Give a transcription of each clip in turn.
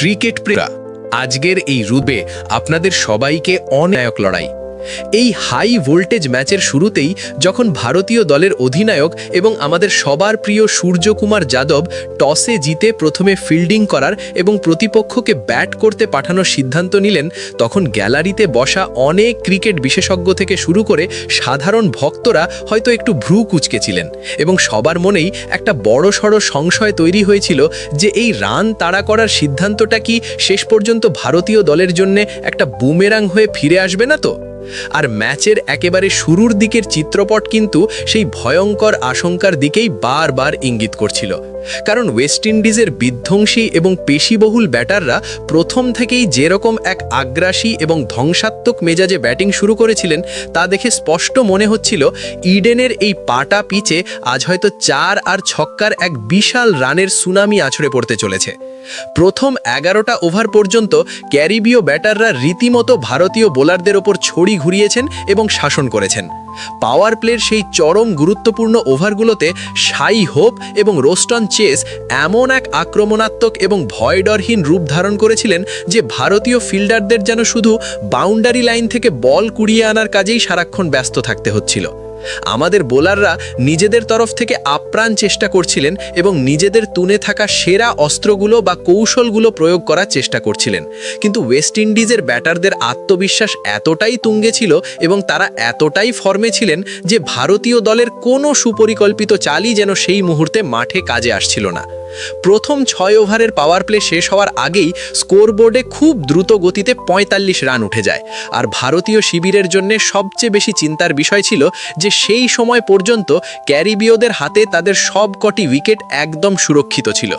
Cricket প্রেমীরা, আজকের এই রূপে আপনাদের সবাইকে অনায়ক লড়াই। এই হাই ভোল্টেজ ম্যাচের শুরুতেই যখন ভারতীয় দলের অধিনায়ক এবং আমাদের সবার প্রিয় সূর্যকুমার যাদব টসে জিতে প্রথমে ফিল্ডিং করার এবং প্রতিপক্ষকে ব্যাট করতে পাঠানোর সিদ্ধান্ত নিলেন, তখন গ্যালারিতে বসা অনেক ক্রিকেট বিশেষজ্ঞ থেকে শুরু করে সাধারণ ভক্তরা হয়তো একটু ভ্রু কুঁচকেছিলেন এবং সবার মনেই একটা বড়সড় সংশয় তৈরি হয়েছিল যে এই রান তাড়া করার সিদ্ধান্তটা কি শেষ পর্যন্ত ভারতীয় দলের জন্য একটা বুমেরাং হয়ে ফিরে আসবে না তো। আর ম্যাচের একেবারে শুরুর দিকের চিত্রপট কিন্তু সেই ভয়ঙ্কর আশঙ্কার দিকেই বারবার ইঙ্গিত করছিল, কারণ ওয়েস্ট ইন্ডিজের বিধ্বংসী এবং পেশিবহুল ব্যাটাররা প্রথম থেকেই যেরকম এক আগ্রাসী এবং ধ্বংসাত্মক মেজাজে ব্যাটিং শুরু করেছিলেন তা দেখে স্পষ্ট মনে হচ্ছিল ইডেনের এই পাটা পিচে আজ হয়তো 4 আর ছক্কার এক বিশাল রানের সুনামি আছড়ে পড়তে চলেছে। প্রথম 11টা ওভার পর্যন্ত ক্যারিবীয় ব্যাটাররা রীতিমতো ভারতীয় বোলারদের ওপর ছড়ি ঘুরিয়েছেন এবং শাসন করেছেন। পাওয়ার প্লের সেই চরম গুরুত্বপূর্ণ ওভারগুলোতে শাই হোপ এবং রোস্টন চেস এমন এক আক্রমণাত্মক এবং ভয়ডরহীন রূপ ধারণ করেছিলেন যে ভারতীয় ফিল্ডারদের যেন শুধু বাউন্ডারি লাইন থেকে বল কুড়িয়ে আনার কাজেই সারাক্ষণ ব্যস্ত থাকতে হচ্ছিল। আমাদের বোলাররা নিজেদের তরফ থেকে আপ্রাণ চেষ্টা করছিলেন এবং নিজেদের তুনে থাকা সেরা অস্ত্রগুলো বা কৌশলগুলো প্রয়োগ করার চেষ্টা করছিলেন, কিন্তু ওয়েস্ট ইন্ডিজের ব্যাটারদের আত্মবিশ্বাস এতটাই তুঙ্গে ছিল এবং তারা এতটাই ফর্মে ছিলেন যে ভারতীয় দলের কোনো সুপরিকল্পিত চালই যেন সেই মুহূর্তে মাঠে কাজে আসছিল না। প্রথম 6 ওভারের পাওয়ার প্লে শেষ হওয়ার আগেই স্কোরবোর্ডে খুব দ্রুত গতিতে 45 রান উঠে যায়, আর ভারতীয় শিবিরের জন্য সবচেয়ে বেশি চিন্তার বিষয় ছিল যে সেই সময় পর্যন্ত ক্যারিবীয়দের হাতে তাদের সবকটি উইকেট একদম সুরক্ষিত ছিল।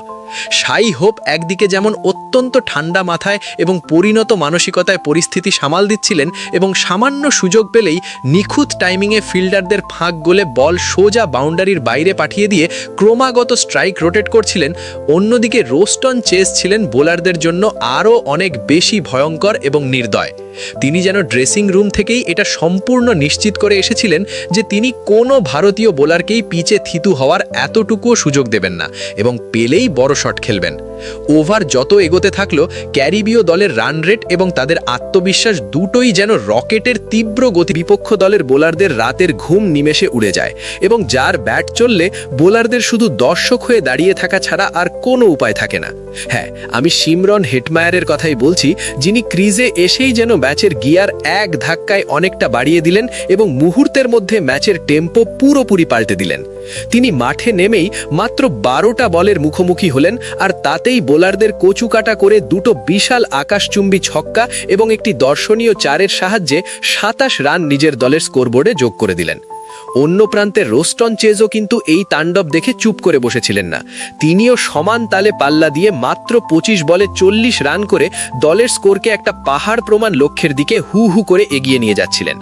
শাই হোপ একদিকে যেমন অত্যন্ত ঠান্ডা মাথায় এবং পরিণত মানসিকতায় পরিস্থিতি সামাল দিচ্ছিলেন এবং সামান্য সুযোগ পেলেই নিখুঁত টাইমিংয়ে ফিল্ডারদের ফাঁক গোলে বল সোজা বাউন্ডারির বাইরে পাঠিয়ে দিয়ে ক্রমাগত স্ট্রাইক রোটেট করছিলেন, অন্যদিকে রোস্টন চেস ছিলেন বোলারদের জন্য আরও অনেক বেশি ভয়ঙ্কর এবং নির্দয়। তিনি যেন ড্রেসিং রুম থেকেই এটা সম্পূর্ণ নিশ্চিত করে এসেছিলেন যে তিনি কোনো ভারতীয় বোলারকেই পিচে থিতু হওয়ার এতটুকুও সুযোগ দেবেন না এবং পেলেই বড় শট খেলবেন। ওভার যত এগোতে থাকলো ক্যারিবীয় দলের রান রেট এবং তাদের আত্মবিশ্বাস দুটোই যেন রকেটের তীব্র গতি বিপক্ষ দলের বোলারদের রাতের ঘুম নিমেষে উড়ে যায় এবং যার ব্যাট চললে বোলারদের শুধু দর্শক হয়ে দাঁড়িয়ে থাকা ছাড়া আর কোনো উপায় থাকে না। হ্যাঁ, আমি শিমরন হেটমায়ারের কথাই বলছি, যিনি ক্রিজে এসেই যেন ম্যাচের গিয়ার এক ধাক্কায় অনেকটা বাড়িয়ে দিলেন এবং মুহূর্তের মধ্যে ম্যাচের টেম্পো পুরোপুরি পাল্টে দিলেন। তিনি মাঠে নেমেই মাত্র 12টা বলের মুখোমুখি হলেন, আর তাতেই বোলারদের কচুকাটা করে দুটো বিশাল আকাশচুম্বী ছক্কা এবং একটি দর্শনীয় 4-এর সাহায্যে 27 রান নিজের দলের স্কোরবোর্ডে যোগ করে দিলেন। অন্য প্রান্তে রোস্টন চেজও কিন্তু এই তাণ্ডব দেখে চুপ করে বসেছিলেন না। তিনিও সমান তালে পাল্লা দিয়ে মাত্র 25 বলে 40 রান করে দলের স্কোরকে একটা পাহাড় প্রমাণ লক্ষ্যের দিকে হু হু করে এগিয়ে নিয়ে যাচ্ছিলেন।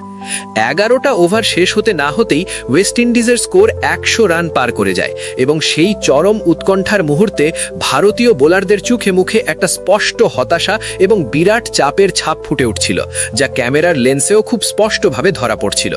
11টা ওভার শেষ হতে না হতেই ওয়েস্ট ইন্ডিজের স্কোর 100 রান পার করে যায় এবং সেই চরম উৎকণ্ঠার মুহূর্তে ভারতীয় বোলারদের চোখে মুখে একটা স্পষ্ট হতাশা এবং বিরাট চাপের ছাপ ফুটে উঠছিল, যা ক্যামেরার লেন্সেও খুব স্পষ্টভাবে ধরা পড়ছিল।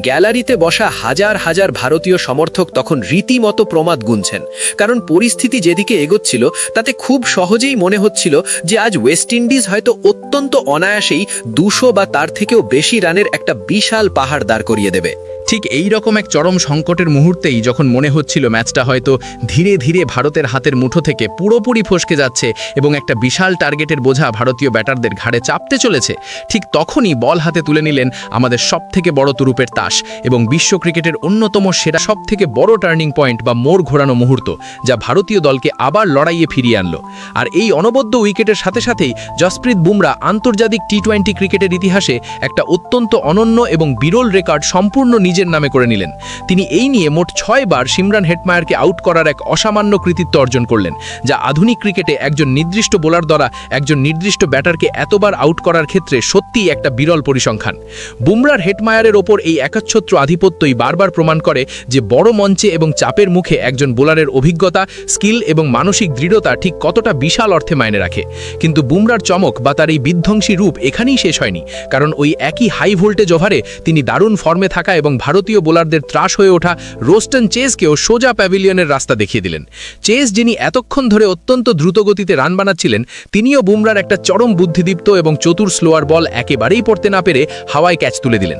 গ্যালারিতে বসা হাজার হাজার ভারতীয় সমর্থক তখন রীতিমতো প্রমাদ গুনছেন, কারণ পরিস্থিতি যেদিকে এগোচ্ছিল তাতে খুব সহজেই মনে হচ্ছিল যে আজ ওয়েস্ট ইন্ডিজ হয়তো অত্যন্ত অনায়াসেই 200 বা তার থেকেও বেশি রানের একটা বিশাল পাহাড় দাঁড় করিয়ে দেবে। ঠিক এই রকম এক চরম সংকটের মুহূর্তেই যখন মনে হচ্ছিল ম্যাচটা হয়তো ধীরে ধীরে ভারতের হাতের মুঠো থেকে পুরোপুরি ফসকে যাচ্ছে এবং একটা বিশাল টার্গেটের বোঝা ভারতীয় ব্যাটারদের ঘাড়ে চাপতে চলেছে, ঠিক তখনই বল হাতে তুলে নিলেন আমাদের সবথেকে বড় তুরুপের তাস এবং বিশ্ব ক্রিকেটের অন্যতম সেরা সবথেকে বড় টার্নিং পয়েন্ট বা মোড় ঘোরানো মুহূর্ত, যা ভারতীয় দলকে আবার লড়াইয়ে ফিরিয়ে আনলো। আর এই অনবদ্য উইকেটের সাথে সাথেই জসপ্রীত বুমরা আন্তর্জাতিক টি-20 ক্রিকেটের ইতিহাসে একটা অত্যন্ত অনন্য এবং বিরল রেকর্ড সম্পূর্ণ নিজের নামে করে নিলেন। তিনি এই নিয়ে মোট 6 বার শিমরন হেটমায়ারকে আউট করার এক অসামান্য কৃতিত্ব অর্জন করলেন, যা আধুনিক ক্রিকেটে একজন নির্দিষ্ট বোলার দ্বারা একজন নির্দিষ্ট ব্যাটারকে এতবার আউট করার ক্ষেত্রে সত্যিই একটা বিরল পরিসংখ্যান। বুমরার হেটমায়ারের ওপর এই একচ্ছত্র আধিপত্যই বারবার প্রমাণ করে যে বড় মঞ্চে এবং চাপের মুখে একজন বোলারের অভিজ্ঞতা, স্কিল এবং মানসিক দৃঢ়তা ঠিক কতটা বিশাল অর্থে মায়নে রাখে। কিন্তু বুমরার চমক বা তার এই বিধ্বংসী রূপ এখানেই শেষ হয়নি, কারণ ওই একই হাই ভোল্টেজ ওভারে তিনি দারুণ ফর্মে থাকা এবং ভারতীয় বোলারদের ত্রাস হয়ে ওঠা রোস্টন চেজকেও সোজা প্যাভিলিয়নের রাস্তা দেখিয়ে দিলেন। চেজ, যিনি এতক্ষণ ধরে অত্যন্ত দ্রুতগতিতে রান বানাচ্ছিলেন, তিনিও বুমরার একটা চরম বুদ্ধিদীপ্ত এবং চতুর স্লোয়ার বল একেবারেই পড়তে না পেরে হাওয়ায় ক্যাচ তুলে দিলেন।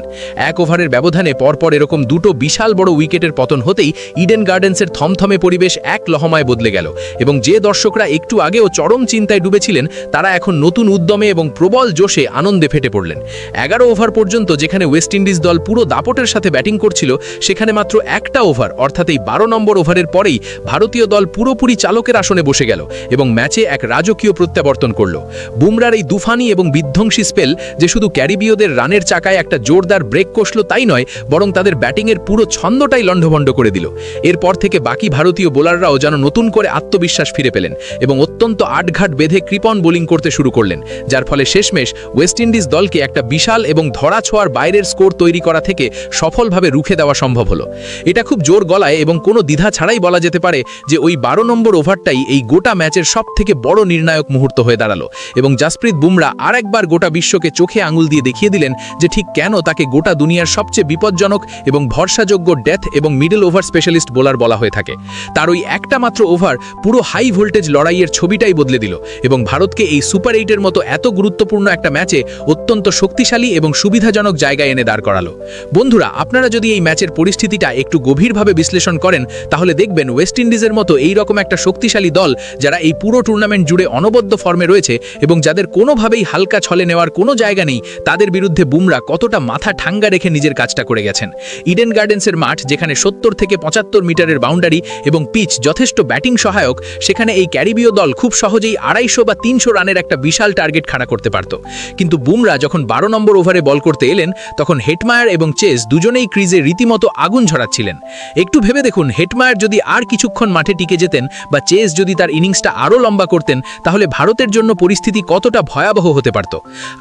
1 ওভারের ব্যবধানে পরপর এরকম দুটো বিশাল বড় উইকেটের পতন হতেই ইডেন গার্ডেন্সের থমথমে পরিবেশ এক লহমায় বদলে গেল এবং যে দর্শকরা একটু আগেও চরম চিন্তায় ডুবেছিলেন তারা এখন নতুন উদ্যমে এবং প্রবল জোশে আনন্দে ফেটে পড়লেন। 11 ওভার পর্যন্ত যেখানে ওয়েস্ট ইন্ডিজ দল পুরো দাপটের সাথে ব্যাটিং করছিল, সেখানে মাত্র একটা ওভার অর্থাৎ এই 12 নম্বর ওভারের পরেই ভারতীয় দল পুরোপুরি চালকের আসনে বসে গেল এবং ম্যাচে এক রাজকীয় প্রত্যাবর্তন করল। বুমরার এই দুফানি এবং বিধ্বংসী স্পেল যে শুধু ক্যারিবীয়দের রানের চাকায় একটা জোরদার ব্রেক কষল তাই নয়, বরং তাদের ব্যাটিংয়ের পুরো ছন্দটাই লণ্ডভণ্ড করে দিল। এরপর থেকে বাকি ভারতীয় বোলাররাও যেন নতুন করে আত্মবিশ্বাস ফিরে পেলেন এবং অত্যন্ত আটঘাট বেঁধে কৃপণ বোলিং করতে শুরু করলেন, যার ফলে শেষমেশ ওয়েস্ট ইন্ডিজ দলকে একটা বিশাল এবং ধরাছোঁয়ার বাইরের স্কোর তৈরি করা থেকে সফলভাবে রুখে দেওয়া সম্ভব হলো। এটা খুব জোর গলায় এবং কোনো দ্বিধা ছাড়াই বলা যেতে পারে যে ওই 12 নম্বর ওভারটাই এই গোটা ম্যাচের সবথেকে বড় নির্ণায়ক মুহূর্ত হয়ে দাঁড়ালো এবং জাসপ্রীত বুমরা আরেকবার গোটা বিশ্বকে চোখে আঙুল দিয়ে দেখিয়ে দিলেন যে ঠিক কেন তাকে গোটা দুনিয়ার সবচেয়ে বিপজ্জনক এবং ভরসাযোগ্য ডেথ এবং মিডল ওভার স্পেশালিস্ট বোলার বলা হয়ে থাকে। তার ওই একটা মাত্র ওভার পুরো হাই ভোল্টেজ লড়াইয়ের ছবিটাই বদলে দিল এবং ভারতকে এই সুপার 8-এর মতো এত গুরুত্বপূর্ণ একটা ম্যাচে অত্যন্ত শক্তিশালী এবং সুবিধাজনক জায়গায় এনে দাঁড় করালো। বন্ধুরা, আপনারা যদি এই ম্যাচের পরিস্থিতিটা একটু গভীরভাবে বিশ্লেষণ করেন তাহলে দেখবেন ওয়েস্ট ইন্ডিজের মতো এই রকম একটা শক্তিশালী দল যারা এই পুরো টুর্নামেন্ট জুড়ে অনবদ্য ফর্মে রয়েছে এবং যাদের কোনোভাবেই হালকা ছলে নেওয়ার কোনো জায়গা নেই, তাদের বিরুদ্ধে বুমরা কতটা মাথা ঠাঙ্গা রেখে নিজের কাজটা করে গেছেন। ইডেন গার্ডেন্সের মাঠ যেখানে 70 থেকে 75 মিটারের বাউন্ডারি এবং পিচ যথেষ্ট ব্যাটিং সহায়ক, সেখানে এই ক্যারিবীয় দল খুব সহজেই 250 বা 300 রানের একটা বিশাল টার্গেট খাড়া করতে পারত। কিন্তু বুমরা যখন 12 নম্বর ওভারে বল করতে এলেন তখন হেটমায়ার এবং চেজ দুজনেই ক্রিজে রীতিমতো আগুন ঝরাচ্ছিলেন। একটু ভেবে দেখুন, হেটমায়ার যদি আর কিছুক্ষণ মাঠে টিকে যেতেন বা চেজ যদি তার ইনিংসটা আরও লম্বা করতেন তাহলে ভারতের জন্য পরিস্থিতি কতটা ভয়াবহ হতে পারত।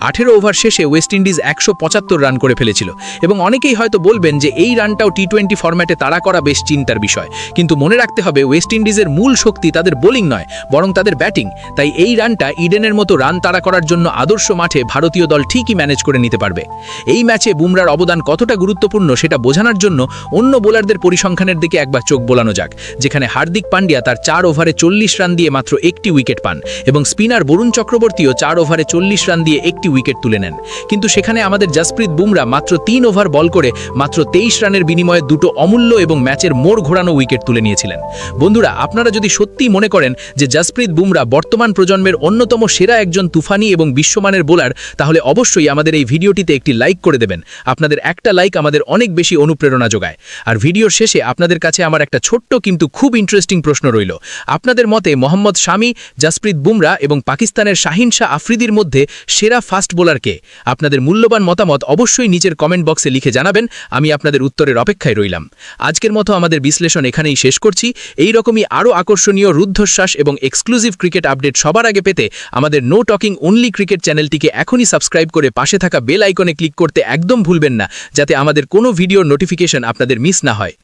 18 ওভার শেষে ওয়েস্ট ইন্ডিজ 175 রান করে ফেলেছিল এবং অনেকেই হয়তো বলবেন যে এই রানটাও টি20 ফরম্যাটে তাড়া করা বেশ চিন্তার বিষয়, কিন্তু মনে রাখতে হবে ওয়েস্ট ইন্ডিজের মূল শক্তি তাদের বোলিং নয় বরং তাদের ব্যাটিং। তাই এই রানটা ইডেনের মতো রান তাড়া করার জন্য আদর্শ মাঠে ভারতীয় দল ঠিকই ম্যানেজ করে নিতে পারবে। এই ম্যাচে বুমরার অবদান কতটা গুরুত্বপূর্ণ সেটা বোঝানোর জন্য অন্য বোলারদের পরিসংখ্যানের দিকে একবার চোখ বোলানো যাক, যেখানে হার্দিক পান্ডিয়া তার 4 ওভারে 40 রান দিয়ে মাত্র একটি উইকেট পান এবং স্পিনার বরুণ চক্রবর্তীও 4 ওভারে 40 রান দিয়ে একটি উইকেট তুলে নেন। কিন্তু সেখানে আমাদের জাসপ্রীত বুমরা মাত্র 3 ওভার বল করে মাত্র 23 রানের বিনিময়ে দুটো অমূল্য এবং ম্যাচের মোড় ঘোরানো উইকেট তুলে নিয়েছিলেন। বন্ধুরা, আপনারা যদি সত্যিই মনে করেন যে জাসপ্রীত বুমরা বর্তমান প্রজন্মের অন্যতম সেরা একজন তুফানি এবং বিশ্বমানের বোলার, তাহলে অবশ্যই আমাদের এই ভিডিওটিতে একটি লাইক করে দেবেন। আপনাদের একটা লাইক আমাদের অনেক বেশি অনুপ্রেরণা যোগায়। আর ভিডিওর শেষে আপনাদের কাছে আমার একটা ছোট্ট কিন্তু খুব ইন্টারেস্টিং প্রশ্ন রইল। আপনাদের মতে মোহাম্মদ শামি, জাসপ্রীত বুমরা এবং পাকিস্তানের শাহিন শাহ আফ্রিদির মধ্যে সেরা ফাস্ট বোলার কে? আপনাদের মূল্যবান মতামত অবশ্যই নিচের কমেন্ট বক্সে লিখে জানাবেন। আমি আপনাদের উত্তরের অপেক্ষায় রইলাম। আজকের মতো আমাদের বিশ্লেষণ এখানেই শেষ করছি। এই রকমই আরও আকর্ষণীয় রুদ্ধশ্বাস এবং এক্সক্লুসিভ ক্রিকেট আপডেট সবার আগে পেতে আমাদের নো টকিং অনলি ক্রিকেট চ্যানেলটিকে এখনই সাবস্ক্রাইব করে পাশে থাকা বেল আইকনে ক্লিক করতে একদম ভুলবেন না, যাতে আমাদের কোনো ভিডিওর নোটিফিকেশন আপনাদের মিস না হয়।